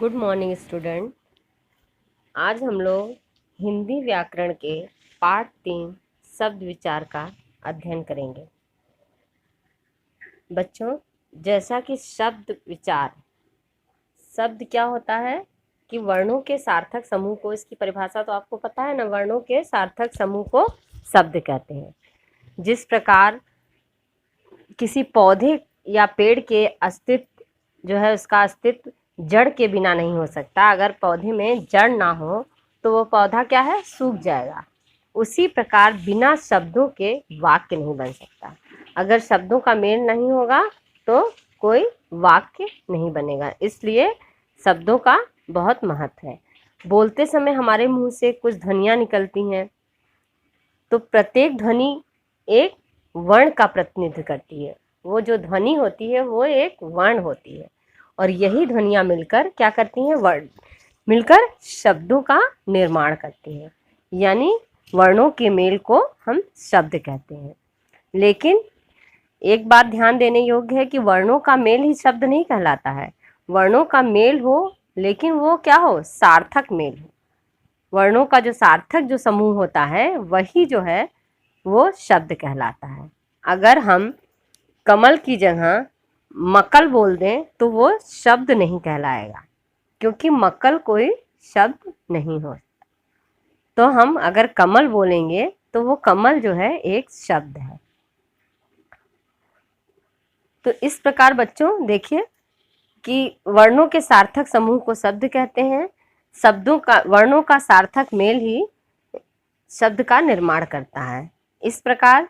Good morning student. आज हम लोग हिंदी व्याकरण के पाठ 3 शब्द विचार का अध्ययन करेंगे। बच्चों, जैसा कि शब्द विचार, शब्द क्या होता है कि वर्णों के सार्थक समूह को, इसकी परिभाषा तो आपको पता है ना, वर्णों के सार्थक समूह को शब्द कहते हैं। जिस प्रकार किसी पौधे या पेड़ के अस्तित्व जो है, उसका अस्तित्व जड़ के बिना नहीं हो सकता। अगर पौधे में जड़ ना हो तो वो पौधा क्या है, सूख जाएगा। उसी प्रकार बिना शब्दों के वाक्य नहीं बन सकता। अगर शब्दों का मेल नहीं होगा तो कोई वाक्य नहीं बनेगा। इसलिए शब्दों का बहुत महत्व है। बोलते समय हमारे मुंह से कुछ ध्वनियाँ निकलती हैं, तो प्रत्येक ध्वनि एक वर्ण का प्रतिनिधित्व करती है। वो जो ध्वनि होती है वो एक वर्ण होती है, और यही ध्वनियाँ मिलकर क्या करती हैं, वर्ण मिलकर शब्दों का निर्माण करती हैं। यानी वर्णों के मेल को हम शब्द कहते हैं। लेकिन एक बात ध्यान देने योग्य है कि वर्णों का मेल ही शब्द नहीं कहलाता है। वर्णों का मेल हो, लेकिन वो क्या हो, सार्थक मेल हो। वर्णों का जो सार्थक जो समूह होता है वही जो है वो शब्द कहलाता है। अगर हम कमल की जगह मकल बोल दें तो वो शब्द नहीं कहलाएगा, क्योंकि मकल कोई शब्द नहीं हो। तो हम अगर कमल बोलेंगे तो वो कमल जो है एक शब्द है। तो इस प्रकार बच्चों देखिए कि वर्णों के सार्थक समूह को शब्द कहते हैं। वर्णों का सार्थक मेल ही शब्द का निर्माण करता है। इस प्रकार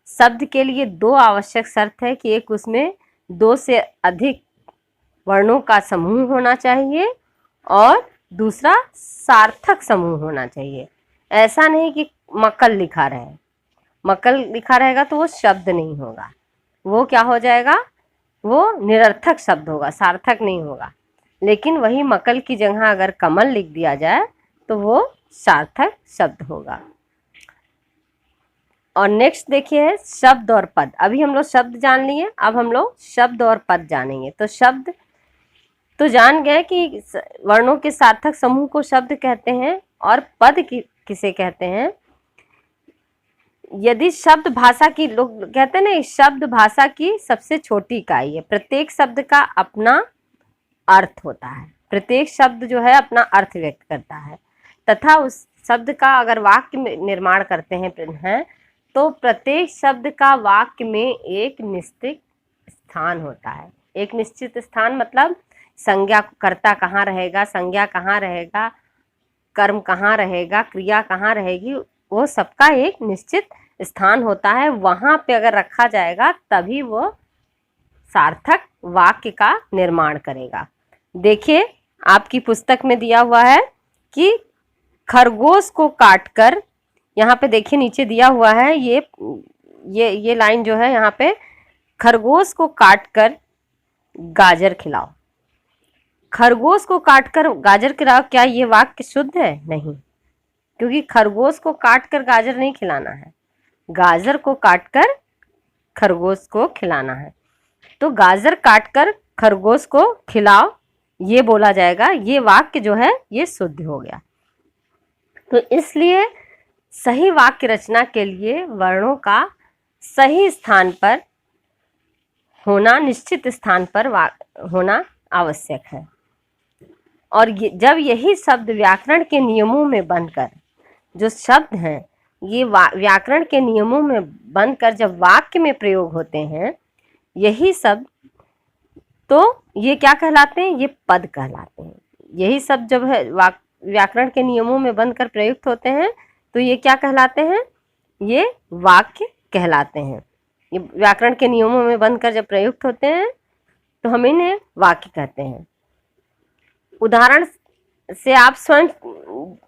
शब्द के लिए 2 आवश्यक शर्त है कि एक, उसमें 2 से अधिक वर्णों का समूह होना चाहिए, और दूसरा सार्थक समूह होना चाहिए। ऐसा नहीं कि मक्कल लिखा रहे, मक्कल लिखा रहेगा तो वो शब्द नहीं होगा, वो क्या हो जाएगा, वो निरर्थक शब्द होगा, सार्थक नहीं होगा। लेकिन वही मक्कल की जगह अगर कमल लिख दिया जाए तो वो सार्थक शब्द होगा। और नेक्स्ट देखिए शब्द और पद। अभी हम लोग शब्द जान लिए, अब हम लोग शब्द और पद जानेंगे। तो शब्द तो जान गए कि वर्णों के सार्थक समूह को शब्द कहते हैं, और पद किसे कहते हैं। यदि शब्द भाषा की, लोग कहते हैं ना, शब्द भाषा की सबसे छोटी इकाई है। प्रत्येक शब्द का अपना अर्थ होता है, प्रत्येक शब्द जो है अपना अर्थ व्यक्त करता है, तथा उस शब्द का अगर वाक्य में निर्माण करते हैं तो प्रत्येक शब्द का वाक्य में एक निश्चित स्थान होता है। एक निश्चित स्थान मतलब संज्ञा, कर्ता कहाँ रहेगा, संज्ञा कहाँ रहेगा, कर्म कहाँ रहेगा, क्रिया कहाँ रहेगी, वो सबका एक निश्चित स्थान होता है। वहाँ पे अगर रखा जाएगा तभी वो सार्थक वाक्य का निर्माण करेगा। देखिए आपकी पुस्तक में दिया हुआ है कि खरगोश को काटकर, यहाँ पे देखिए नीचे दिया हुआ है ये लाइन जो है यहाँ पे, खरगोश को काटकर गाजर खिलाओ। खरगोश को काटकर गाजर खिलाओ, क्या ये वाक्य शुद्ध है? नहीं, क्योंकि खरगोश को काटकर गाजर नहीं खिलाना है, गाजर को काटकर खरगोश को खिलाना है। तो गाजर काटकर खरगोश को खिलाओ, ये बोला जाएगा, ये वाक्य जो है ये शुद्ध हो गया। तो इसलिए सही वाक्य रचना के लिए वर्णों का सही स्थान पर होना, निश्चित स्थान पर होना आवश्यक है। और जब यही शब्द व्याकरण के नियमों में बनकर, जो शब्द हैं ये व्याकरण के नियमों में बनकर जब वाक्य में प्रयोग होते हैं, यही शब्द, तो ये क्या कहलाते हैं, ये पद कहलाते हैं। यही शब्द जब है व्याकरण के नियमों में बनकर प्रयुक्त होते हैं तो ये क्या कहलाते हैं, ये वाक्य कहलाते हैं। ये व्याकरण के नियमों में बनकर जब प्रयुक्त होते हैं तो हम इन्हें वाक्य कहते हैं। उदाहरण से आप स्वयं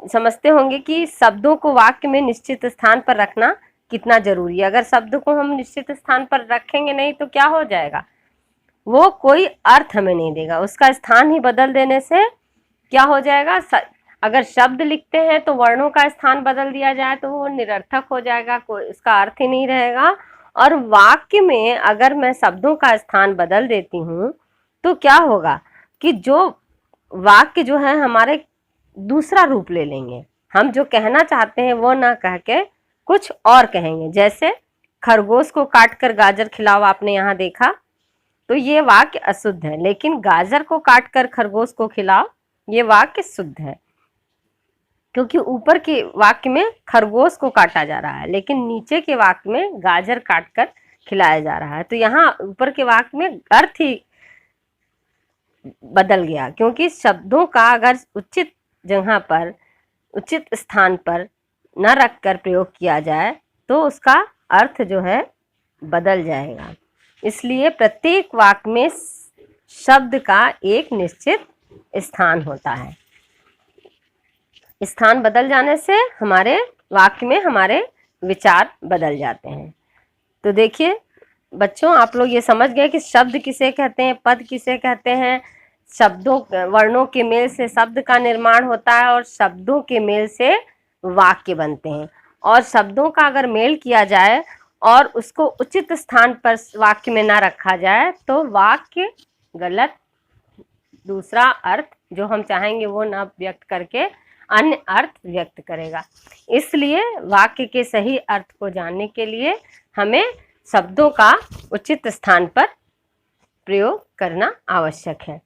समझते होंगे कि शब्दों को वाक्य में निश्चित स्थान पर रखना कितना जरूरी है। अगर शब्द को हम निश्चित स्थान पर रखेंगे नहीं तो क्या हो जाएगा, वो कोई अर्थ हमें नहीं देगा। उसका स्थान ही बदल देने से क्या हो जाएगा, अगर शब्द लिखते हैं तो वर्णों का स्थान बदल दिया जाए तो वो निरर्थक हो जाएगा, कोई उसका अर्थ ही नहीं रहेगा। और वाक्य में अगर मैं शब्दों का स्थान बदल देती हूँ तो क्या होगा कि जो वाक्य जो है हमारे दूसरा रूप ले लेंगे। हम जो कहना चाहते हैं वो ना कह के कुछ और कहेंगे। जैसे खरगोश को काट कर गाजर खिलाओ, आपने यहाँ देखा, तो ये वाक्य अशुद्ध है। लेकिन गाजर को काट कर खरगोश को खिलाओ, ये वाक्य शुद्ध है, क्योंकि ऊपर के वाक्य में खरगोश को काटा जा रहा है, लेकिन नीचे के वाक्य में गाजर काट कर खिलाया जा रहा है। तो यहाँ ऊपर के वाक्य में अर्थ ही बदल गया, क्योंकि शब्दों का अगर उचित जगह पर, उचित स्थान पर न रखकर प्रयोग किया जाए तो उसका अर्थ जो है बदल जाएगा। इसलिए प्रत्येक वाक्य में शब्द का एक निश्चित स्थान होता है। स्थान बदल जाने से हमारे वाक्य में हमारे विचार बदल जाते हैं। तो देखिए बच्चों, आप लोग ये समझ गए कि शब्द किसे कहते हैं, पद किसे कहते हैं। शब्दों, वर्णों के मेल से शब्द का निर्माण होता है और शब्दों के मेल से वाक्य बनते हैं। और शब्दों का अगर मेल किया जाए और उसको उचित स्थान पर वाक्य में ना रखा जाए तो वाक्य गलत, दूसरा अर्थ जो हम चाहेंगे वो ना व्यक्त करके अन्य अर्थ व्यक्त करेगा। इसलिए वाक्य के सही अर्थ को जानने के लिए हमें शब्दों का उचित स्थान पर प्रयोग करना आवश्यक है।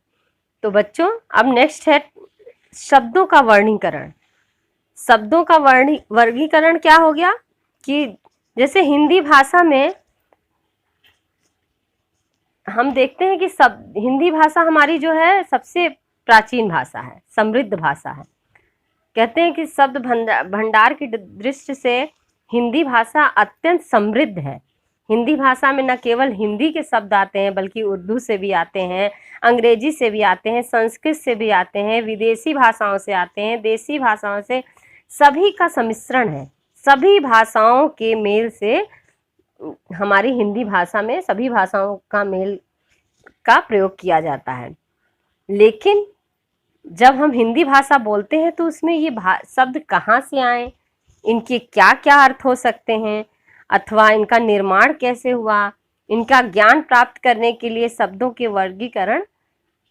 तो बच्चों, अब नेक्स्ट है शब्दों का वर्गीकरण। शब्दों का वर्गीकरण क्या हो गया कि जैसे हिंदी भाषा में हम देखते हैं कि हिंदी भाषा हमारी जो है सबसे प्राचीन भाषा है, समृद्ध भाषा है। कहते हैं कि शब्द भंडार की दृष्टि से हिंदी भाषा अत्यंत समृद्ध है। हिंदी भाषा में न केवल हिंदी के शब्द आते हैं बल्कि उर्दू से भी आते हैं, अंग्रेजी से भी आते हैं, संस्कृत से भी आते हैं, विदेशी भाषाओं से आते हैं, देसी भाषाओं से, सभी का सम्मिश्रण है। सभी भाषाओं के मेल से हमारी हिंदी भाषा में सभी भाषाओं का मेल का प्रयोग किया जाता है। लेकिन जब हम हिंदी भाषा बोलते हैं तो उसमें ये शब्द कहाँ से आए, इनके क्या क्या अर्थ हो सकते हैं, अथवा इनका निर्माण कैसे हुआ, इनका ज्ञान प्राप्त करने के लिए शब्दों के वर्गीकरण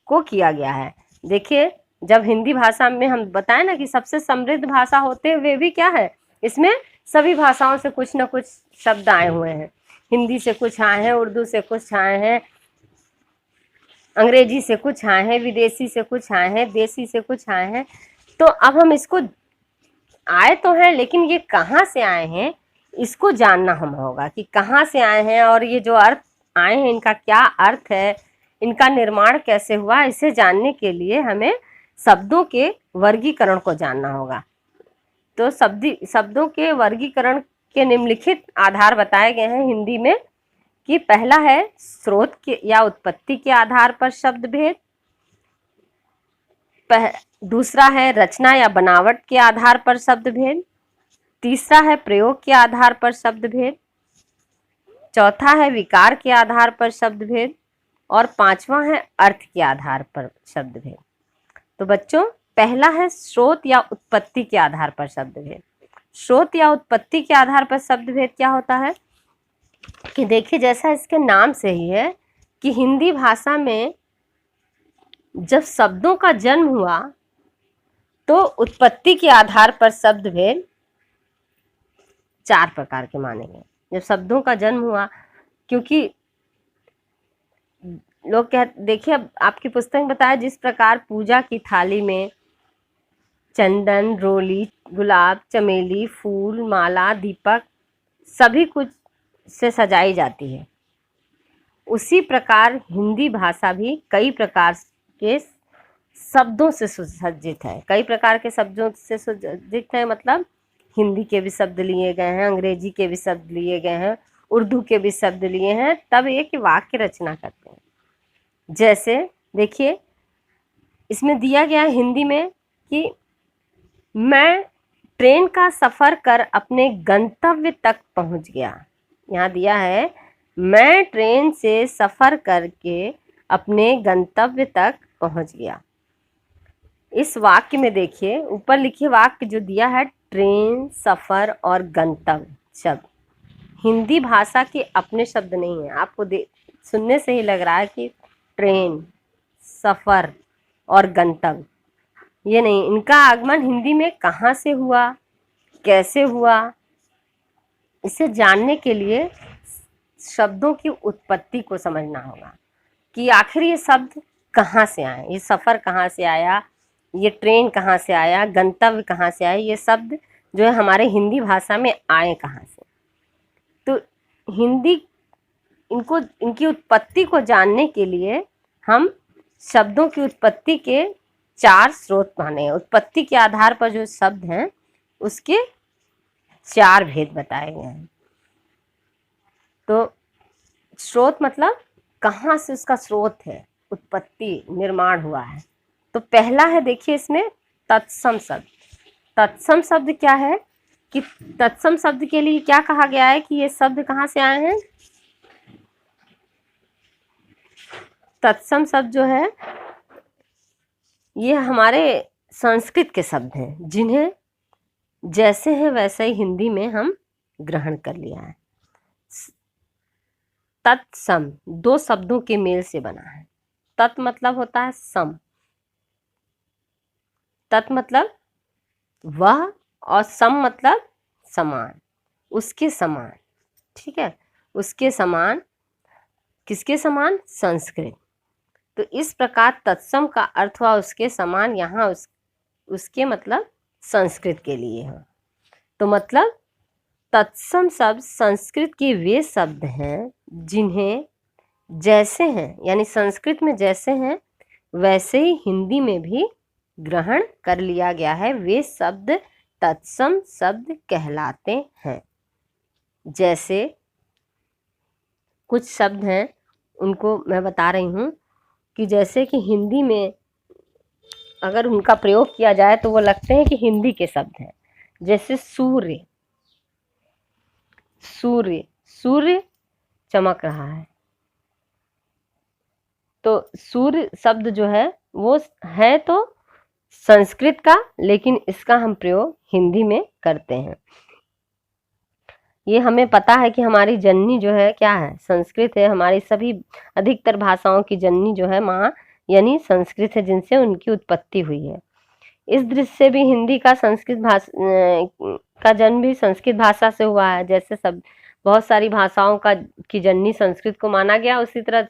को किया गया है। देखिए, जब हिंदी भाषा में हम बताएं ना कि सबसे समृद्ध भाषा होते हुए भी क्या है, इसमें सभी भाषाओं से कुछ न कुछ शब्द आए हुए हैं। हिंदी से कुछ आए हैं, उर्दू से कुछ आए हैं, अंग्रेजी से कुछ आए हैं, विदेशी से कुछ आए हैं, देसी से कुछ आए हैं। तो अब हम इसको, आए तो हैं लेकिन ये कहाँ से आए हैं इसको जानना हम होगा कि कहाँ से आए हैं और ये जो अर्थ आए हैं इनका क्या अर्थ है, इनका निर्माण कैसे हुआ। इसे जानने के लिए हमें शब्दों के वर्गीकरण को जानना होगा। तो शब्दों के वर्गीकरण के निम्नलिखित आधार बताए गए हैं हिंदी में कि पहला है स्रोत के या उत्पत्ति के आधार पर शब्द भेद, दूसरा है रचना या बनावट के आधार पर शब्द भेद, तीसरा है प्रयोग के आधार पर शब्द भेद, चौथा है विकार के आधार पर शब्द भेद और पांचवा है अर्थ के आधार पर शब्द भेद। तो बच्चों, पहला है स्रोत या उत्पत्ति के आधार पर शब्द भेद। स्रोत या उत्पत्ति के आधार पर शब्द भेद क्या होता है कि देखिए, जैसा इसके नाम से ही है कि हिंदी भाषा में जब शब्दों का जन्म हुआ तो उत्पत्ति के आधार पर शब्द भेद 4 प्रकार के माने गए। जब शब्दों का जन्म हुआ, क्योंकि लोग देखिए, अब आपकी पुस्तक में बताया जिस प्रकार पूजा की थाली में चंदन, रोली, गुलाब, चमेली, फूल, माला, दीपक सभी कुछ से सजाई जाती है, उसी प्रकार हिंदी भाषा भी कई प्रकार के शब्दों से सुसज्जित है। कई प्रकार के शब्दों से सुसज्जित है, मतलब हिंदी के भी शब्द लिए गए हैं, अंग्रेजी के भी शब्द लिए गए हैं, उर्दू के भी शब्द लिए हैं, तब एक वाक्य रचना करते हैं। जैसे देखिए, इसमें दिया गया है हिंदी में कि मैं ट्रेन का सफ़र कर अपने गंतव्य तक पहुंच गया। यहाँ दिया है मैं ट्रेन से सफ़र करके अपने गंतव्य तक पहुंच गया। इस वाक्य में देखिए, ऊपर लिखे वाक्य जो दिया है ट्रेन, सफ़र और गंतव्य शब्द हिंदी भाषा के अपने शब्द नहीं है। आपको सुनने से ही लग रहा है कि ट्रेन, सफ़र और गंतव्य, ये नहीं। इनका आगमन हिंदी में कहाँ से हुआ, कैसे हुआ, इसे जानने के लिए शब्दों की उत्पत्ति को समझना होगा कि आखिर ये शब्द कहाँ से आए, ये सफ़र कहाँ से आया, ये ट्रेन कहाँ से आया, गंतव्य कहाँ से आया, ये शब्द जो है हमारे हिंदी भाषा में आए कहाँ से। तो हिंदी इनकी उत्पत्ति को जानने के लिए हम शब्दों की उत्पत्ति के 4 स्रोत माने हैं। उत्पत्ति के आधार पर जो शब्द हैं उसके 4 भेद बताए गए हैं। तो स्रोत मतलब कहाँ से उसका स्रोत है, उत्पत्ति निर्माण हुआ है। तो पहला है, देखिए इसमें तत्सम शब्द। तत्सम शब्द क्या है कि तत्सम शब्द के लिए क्या कहा गया है कि ये शब्द कहाँ से आए हैं। तत्सम शब्द जो है ये हमारे संस्कृत के शब्द हैं, जिन्हें जैसे हैं वैसे ही हिंदी में हम ग्रहण कर लिया है। तत्सम 2 शब्दों के मेल से बना है। तत् मतलब होता है सम, तत् मतलब वह, और सम मतलब समान, उसके समान। ठीक है, उसके समान, किसके समान, संस्कृत। तो इस प्रकार तत्सम का अर्थ हुआ उसके समान, यहाँ उसके मतलब संस्कृत के लिए है। तो मतलब तत्सम शब्द संस्कृत के वे शब्द हैं जिन्हें जैसे हैं, यानी संस्कृत में जैसे हैं वैसे ही हिंदी में भी ग्रहण कर लिया गया है। वे शब्द तत्सम शब्द कहलाते हैं। जैसे कुछ शब्द हैं उनको मैं बता रही हूँ कि जैसे कि हिंदी में अगर उनका प्रयोग किया जाए तो वो लगते हैं कि हिंदी के शब्द हैं। जैसे सूर्य, सूर्य, सूर्य चमक रहा है। तो सूर्य शब्द जो है वो है तो संस्कृत का, लेकिन इसका हम प्रयोग हिंदी में करते हैं। ये हमें पता है कि हमारी जननी जो है क्या है, संस्कृत है। हमारी सभी अधिकतर भाषाओं की जननी जो है माँ यानी संस्कृत है, जिनसे उनकी उत्पत्ति हुई है। इस दृष्टि से भी हिंदी का संस्कृत भाषा का जन्म भी संस्कृत भाषा से हुआ है। जैसे सब बहुत सारी भाषाओं की जननी संस्कृत को माना गया, उसी तरह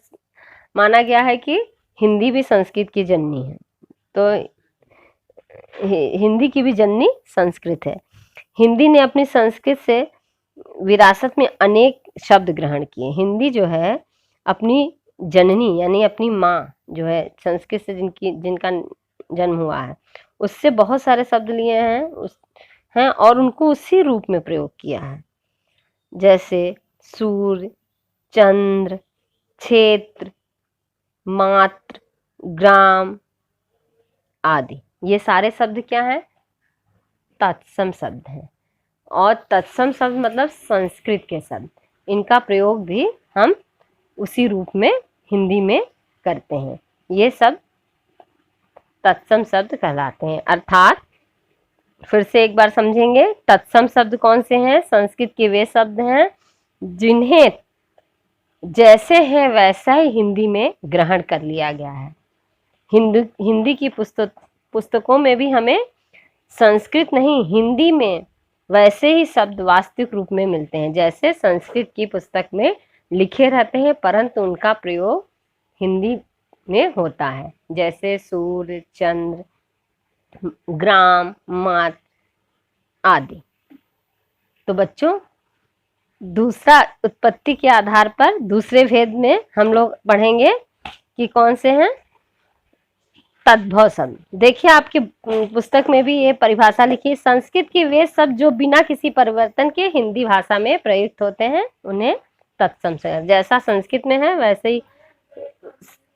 माना गया है कि हिंदी भी संस्कृत की जननी है। तो हिंदी की भी जननी संस्कृत है। हिंदी ने अपनी संस्कृत से विरासत में अनेक शब्द ग्रहण किए। हिंदी जो है अपनी जननी यानी अपनी माँ जो है संस्कृत से जिनका जन्म हुआ है, उससे बहुत सारे शब्द लिए हैं और उनको उसी रूप में प्रयोग किया है। जैसे सूर्य, चंद्र, क्षेत्र, मात्र, ग्राम आदि, ये सारे शब्द क्या हैं, तत्सम शब्द हैं। और तत्सम शब्द मतलब संस्कृत के शब्द, इनका प्रयोग भी हम उसी रूप में हिंदी में करते हैं। ये सब तत्सम शब्द कहलाते हैं। अर्थात फिर से एक बार समझेंगे, तत्सम शब्द कौन से हैं, संस्कृत के वे शब्द हैं जिन्हें जैसे है वैसा ही हिंदी में ग्रहण कर लिया गया है। हिंदी की पुस्तकों में भी हमें संस्कृत नहीं, हिंदी में वैसे ही शब्द वास्तविक रूप में मिलते हैं जैसे संस्कृत की पुस्तक में लिखे रहते हैं, परंतु उनका प्रयोग हिंदी में होता है। जैसे सूर्य, चंद्र, ग्राम, मात्र आदि। तो बच्चों, दूसरा उत्पत्ति के आधार पर दूसरे भेद में हम लोग पढ़ेंगे कि कौन से हैं, तद्भव शब्द। देखिए आपकी पुस्तक में भी ये परिभाषा लिखी है, संस्कृत के वे शब्द जो बिना किसी परिवर्तन के हिंदी भाषा में प्रयुक्त होते हैं उन्हें तत्सम शब्द, जैसा संस्कृत में है वैसे ही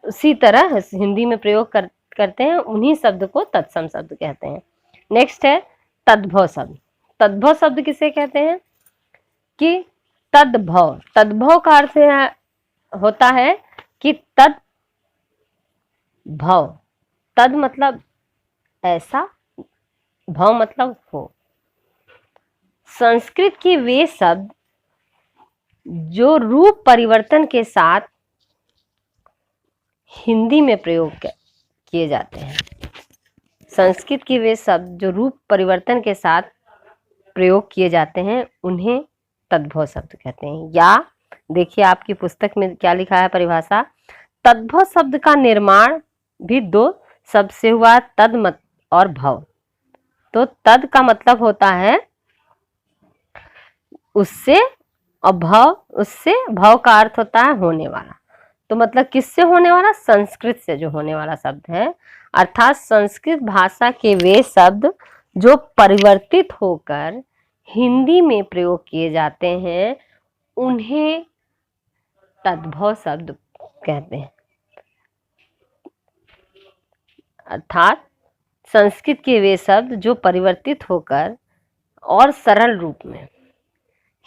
उसी तरह हिंदी में प्रयोग करते हैं, उन्हीं शब्द को तत्सम शब्द कहते हैं। नेक्स्ट है तद्भव शब्द। तद्भव शब्द किसे कहते हैं कि तद्भव, तद्भव का अर्थ होता है कि तद भव, तद मतलब ऐसा, भव मतलब हो। संस्कृत के वे शब्द जो रूप परिवर्तन के साथ हिंदी में प्रयोग किए जाते हैं। संस्कृत के वे शब्द जो रूप परिवर्तन के साथ प्रयोग किए जाते हैं उन्हें तद्भव शब्द कहते हैं। या देखिए आपकी पुस्तक में क्या लिखा है परिभाषा, तद्भव शब्द का निर्माण भी दो शब्द से हुआ, तद मत और भव। तो तद का मतलब होता है उससे, और भव का अर्थ होता है होने वाला। तो मतलब किससे होने वाला, संस्कृत से जो होने वाला शब्द है, अर्थात संस्कृत भाषा के वे शब्द जो परिवर्तित होकर हिंदी में प्रयोग किए जाते हैं उन्हें तद्भव शब्द कहते हैं। अर्थात संस्कृत के वे शब्द जो परिवर्तित होकर और सरल रूप में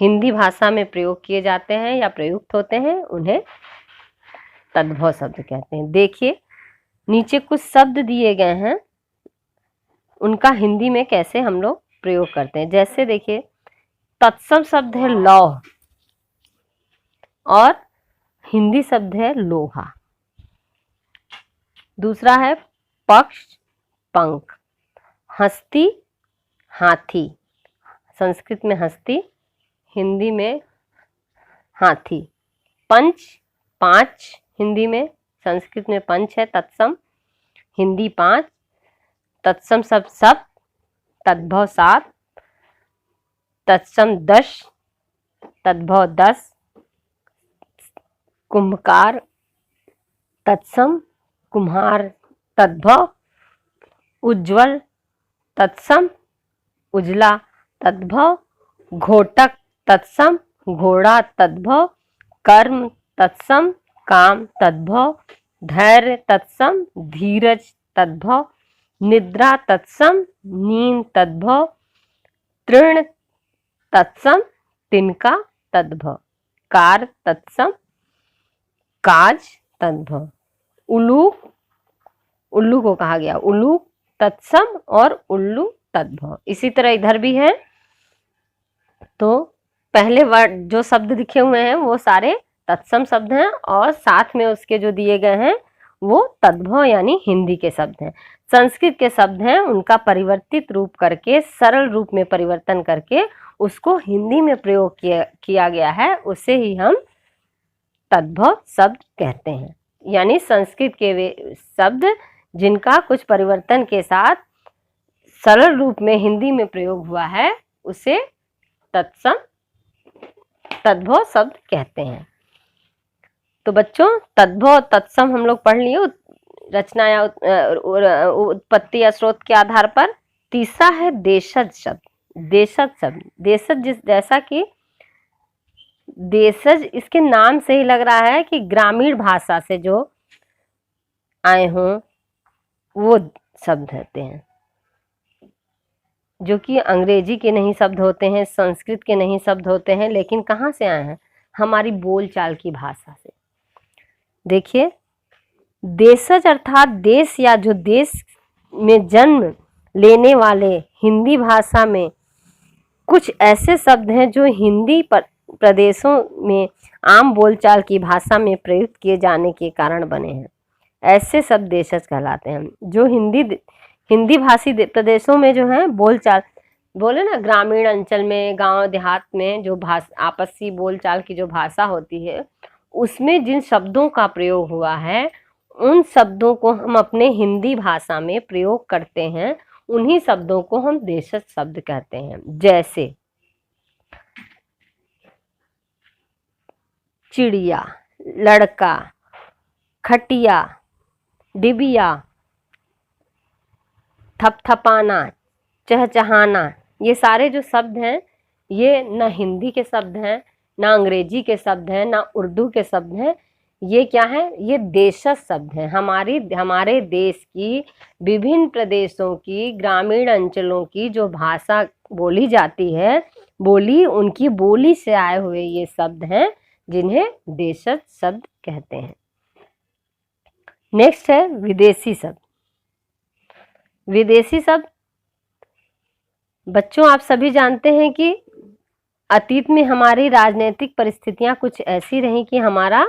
हिंदी भाषा में प्रयोग किए जाते हैं या प्रयुक्त होते हैं उन्हें तद्भव शब्द कहते हैं। देखिए नीचे कुछ शब्द दिए गए हैं, उनका हिंदी में कैसे हम लोग प्रयोग करते हैं। जैसे देखिए तत्सम शब्द है लौह और हिंदी शब्द है लोहा। दूसरा है पक्ष पंख, हस्ती हाथी, संस्कृत में हस्ती, हिंदी में हाथी। पंच पांच, हिंदी में, संस्कृत में पंच है तत्सम, हिंदी पांच। तत्सम शब्द सब, तद्भव 7, तत्सम 10, तद्भव 10। कुंभकार तत्सम, कुम्हार तद्भव। उज्ज्वल तत्सम, उजला तद्भव। घोटक तत्सम, घोड़ा तद्भव। कर्म तत्सम, काम तद्भव। धैर्य तत्सम, धीरज तद्भव। निद्रा तत्सम, नींद तद्भव। तृण तत्सम, तिनका तद्भव। कार तत्सम, काज तद्भव। उल्लूक, उल्लू को कहा गया उल्लू तत्सम और उल्लू तद्भव। इसी तरह इधर भी है। तो पहले वर्ड जो शब्द लिखे हुए हैं वो सारे तत्सम शब्द हैं और साथ में उसके जो दिए गए हैं वो तद्भव यानी हिंदी के शब्द हैं। संस्कृत के शब्द हैं, उनका परिवर्तित रूप करके सरल रूप में परिवर्तन करके उसको हिंदी में प्रयोग किया गया है, उसे ही हम तद्भव शब्द कहते हैं। यानी संस्कृत के वे शब्द जिनका कुछ परिवर्तन के साथ सरल रूप में हिंदी में प्रयोग हुआ है उसे तद्भव शब्द कहते हैं। तो बच्चों तद्भव तत्सम हम लोग पढ़ लिए रचना या उत्पत्ति या स्रोत के आधार पर। तीसरा है देशज शब्द। देशज शब्द, देशज जैसा कि देशज इसके नाम से ही लग रहा है कि ग्रामीण भाषा से जो आए हों वो शब्द होते हैं, जो कि अंग्रेजी के नहीं शब्द होते हैं, संस्कृत के नहीं शब्द होते हैं, लेकिन कहाँ से आए हैं, हमारी बोलचाल की भाषा से। देखिए देशज अर्थात देश या जो देश में जन्म लेने वाले हिंदी भाषा में कुछ ऐसे शब्द हैं जो हिंदी प्रदेशों में आम बोलचाल की भाषा में प्रयुक्त किए जाने के कारण बने हैं। ऐसे शब्द देशज कहलाते हैं जो हिंदी भाषी प्रदेशों में जो है बोलचाल, बोले ना ग्रामीण अंचल में, गांव देहात में जो आपसी बोलचाल की जो भाषा होती है उसमें जिन शब्दों का प्रयोग हुआ है उन शब्दों को हम अपने हिंदी भाषा में प्रयोग करते हैं, उन्हीं शब्दों को हम देशज शब्द कहते हैं। जैसे चिड़िया, लड़का, खटिया, डिबिया, थपथपाना, चहचहाना, ये सारे जो शब्द हैं ये न हिंदी के शब्द हैं, ना अंग्रेजी के शब्द हैं, ना उर्दू के शब्द हैं। ये क्या है, ये देशज शब्द हैं। हमारे देश की विभिन्न प्रदेशों की ग्रामीण अंचलों की जो भाषा बोली जाती है, उनकी बोली से आए हुए ये शब्द हैं जिन्हें देशज शब्द कहते हैं। नेक्स्ट है विदेशी शब्द। विदेशी शब्द बच्चों आप सभी जानते हैं कि अतीत में हमारी राजनीतिक परिस्थितियां कुछ ऐसी रही कि हमारा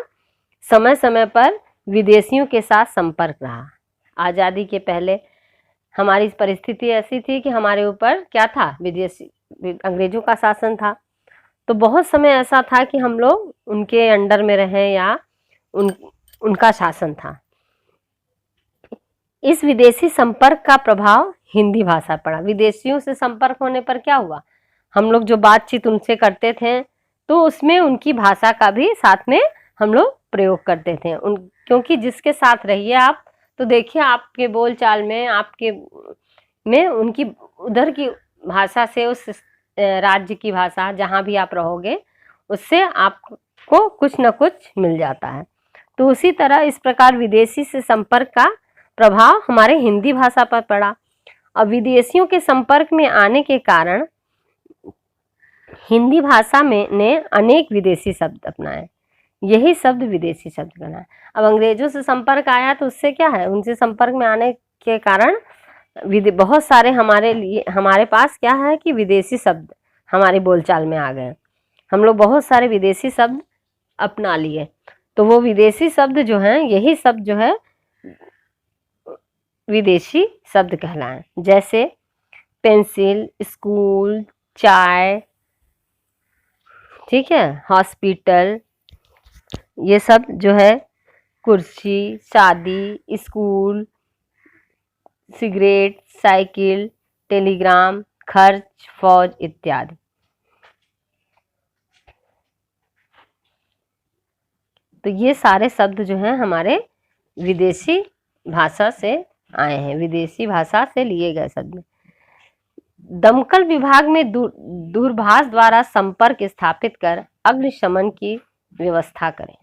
समय समय पर विदेशियों के साथ संपर्क रहा। आज़ादी के पहले हमारी परिस्थिति ऐसी थी कि हमारे ऊपर क्या था, विदेशी अंग्रेजों का शासन था। तो बहुत समय ऐसा था कि हम लोग उनके अंडर में रहें या उनका शासन था। इस विदेशी संपर्क का प्रभाव हिंदी भाषा पड़ा। विदेशियों से संपर्क होने पर क्या हुआ, हम लोग जो बातचीत उनसे करते थे तो उसमें उनकी भाषा का भी साथ में हम लोग प्रयोग करते थे। क्योंकि जिसके साथ रहिए आप तो देखिए आपके बोलचाल में, आपके में उनकी उधर की भाषा से, उस राज्य की भाषा जहाँ भी आप रहोगे उससे आपको कुछ न कुछ मिल जाता है। तो उसी तरह इस प्रकार विदेशी से संपर्क का प्रभाव हमारे हिंदी भाषा पर पड़ा। अब विदेशियों के संपर्क में आने के कारण हिंदी भाषा में ने अनेक विदेशी शब्द अपनाए। यही शब्द विदेशी शब्द बना। अब अंग्रेजों से संपर्क आया तो उससे क्या है, उनसे संपर्क में आने के कारण बहुत सारे हमारे पास क्या है कि विदेशी शब्द हमारे बोलचाल में आ गए। हम लोग बहुत सारे विदेशी शब्द अपना लिए। तो वो विदेशी शब्द जो हैं, यही शब्द जो है विदेशी शब्द कहलाएं। जैसे पेंसिल, स्कूल, चाय, ठीक है, हॉस्पिटल, ये सब जो है, कुर्सी, शादी, स्कूल, सिगरेट, साइकिल, टेलीग्राम, खर्च, फौज इत्यादि। तो ये सारे शब्द जो हैं हमारे विदेशी भाषा से आए हैं, विदेशी भाषा से लिए गए शब्द। दमकल विभाग में दूरभाष द्वारा संपर्क स्थापित कर अग्निशमन की व्यवस्था करें।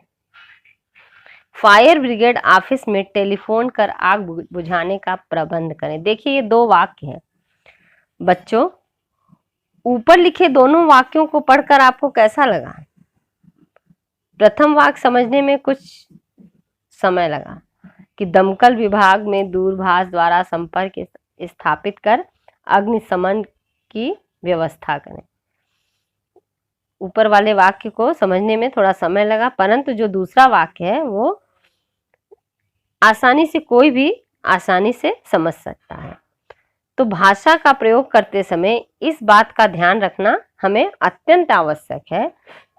फायर ब्रिगेड ऑफिस में टेलीफोन कर आग बुझाने का प्रबंध करें। देखिए ये 2 वाक्य हैं बच्चों। ऊपर लिखे दोनों वाक्यों को पढ़कर आपको कैसा लगा? प्रथम वाक्य समझने में कुछ समय लगा कि दमकल विभाग में दूरभाष द्वारा संपर्क स्थापित कर अग्निशमन की व्यवस्था करें। ऊपर वाले वाक्य को समझने में थोड़ा समय लगा, परंतु जो दूसरा वाक्य है वो आसानी से कोई भी आसानी से समझ सकता है। तो भाषा का प्रयोग करते समय इस बात का ध्यान रखना हमें अत्यंत आवश्यक है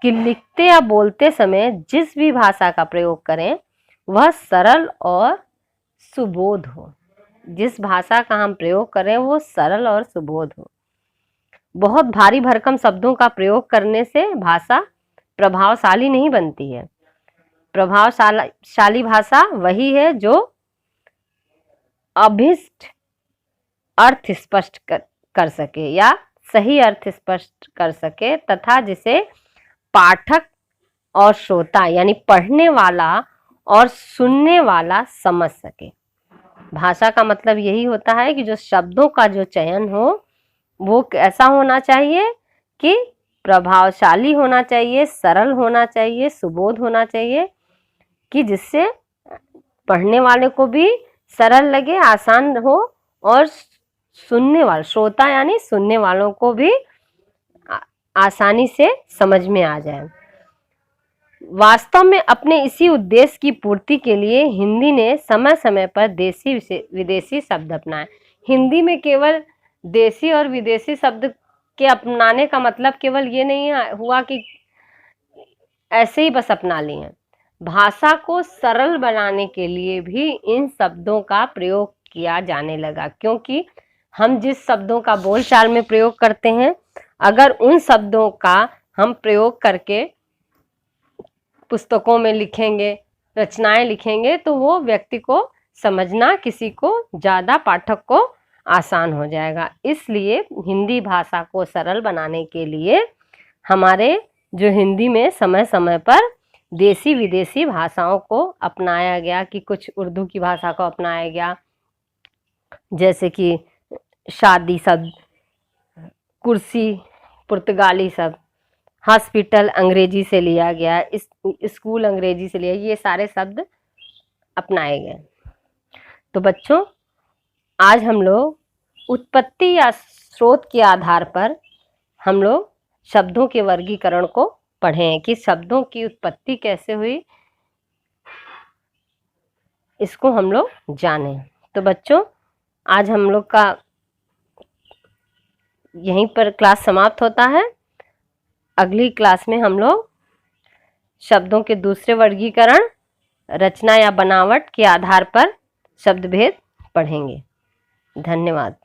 कि लिखते या बोलते समय जिस भी भाषा का प्रयोग करें वह सरल और सुबोध हो। जिस भाषा का हम प्रयोग करें वो सरल और सुबोध हो। बहुत भारी भरकम शब्दों का प्रयोग करने से भाषा प्रभावशाली नहीं बनती है। प्रभावशाली भाषा वही है जो अभिष्ट अर्थ स्पष्ट कर सके या सही अर्थ स्पष्ट कर सके तथा जिसे पाठक और श्रोता यानी पढ़ने वाला और सुनने वाला समझ सके। भाषा का मतलब यही होता है कि जो शब्दों का जो चयन हो वो कैसा होना चाहिए कि प्रभावशाली होना चाहिए, सरल होना चाहिए, सुबोध होना चाहिए, कि जिससे पढ़ने वाले को भी सरल लगे, आसान हो और सुनने वाले श्रोता यानी सुनने वालों को भी आसानी से समझ में आ जाए। वास्तव में अपने इसी उद्देश्य की पूर्ति के लिए हिंदी ने समय समय पर देसी विदेशी शब्द अपनाए। हिंदी में केवल देसी और विदेशी शब्द के अपनाने का मतलब केवल ये नहीं हुआ कि ऐसे ही बस अपना लिए। भाषा को सरल बनाने के लिए भी इन शब्दों का प्रयोग किया जाने लगा, क्योंकि हम जिस शब्दों का बोलचाल में प्रयोग करते हैं अगर उन शब्दों का हम प्रयोग करके पुस्तकों में लिखेंगे, रचनाएं लिखेंगे तो वो व्यक्ति को समझना, किसी को ज़्यादा पाठक को आसान हो जाएगा। इसलिए हिंदी भाषा को सरल बनाने के लिए हमारे जो हिंदी में समय समय पर देसी विदेशी भाषाओं को अपनाया गया, कि कुछ उर्दू की भाषा को अपनाया गया, जैसे कि शादी शब्द, कुर्सी पुर्तगाली शब्द, हॉस्पिटल अंग्रेजी से लिया गया, स्कूल अंग्रेजी से लिया, ये सारे शब्द अपनाए गए। तो बच्चों आज हम लोग उत्पत्ति या स्रोत के आधार पर हम लोग शब्दों के वर्गीकरण को पढ़े हैं कि शब्दों की उत्पत्ति कैसे हुई, इसको हम लोग जाने। तो बच्चों आज हम लोग का यहीं पर क्लास समाप्त होता है। अगली क्लास में हम लोग शब्दों के दूसरे वर्गीकरण, रचना या बनावट के आधार पर शब्द भेद पढ़ेंगे। धन्यवाद।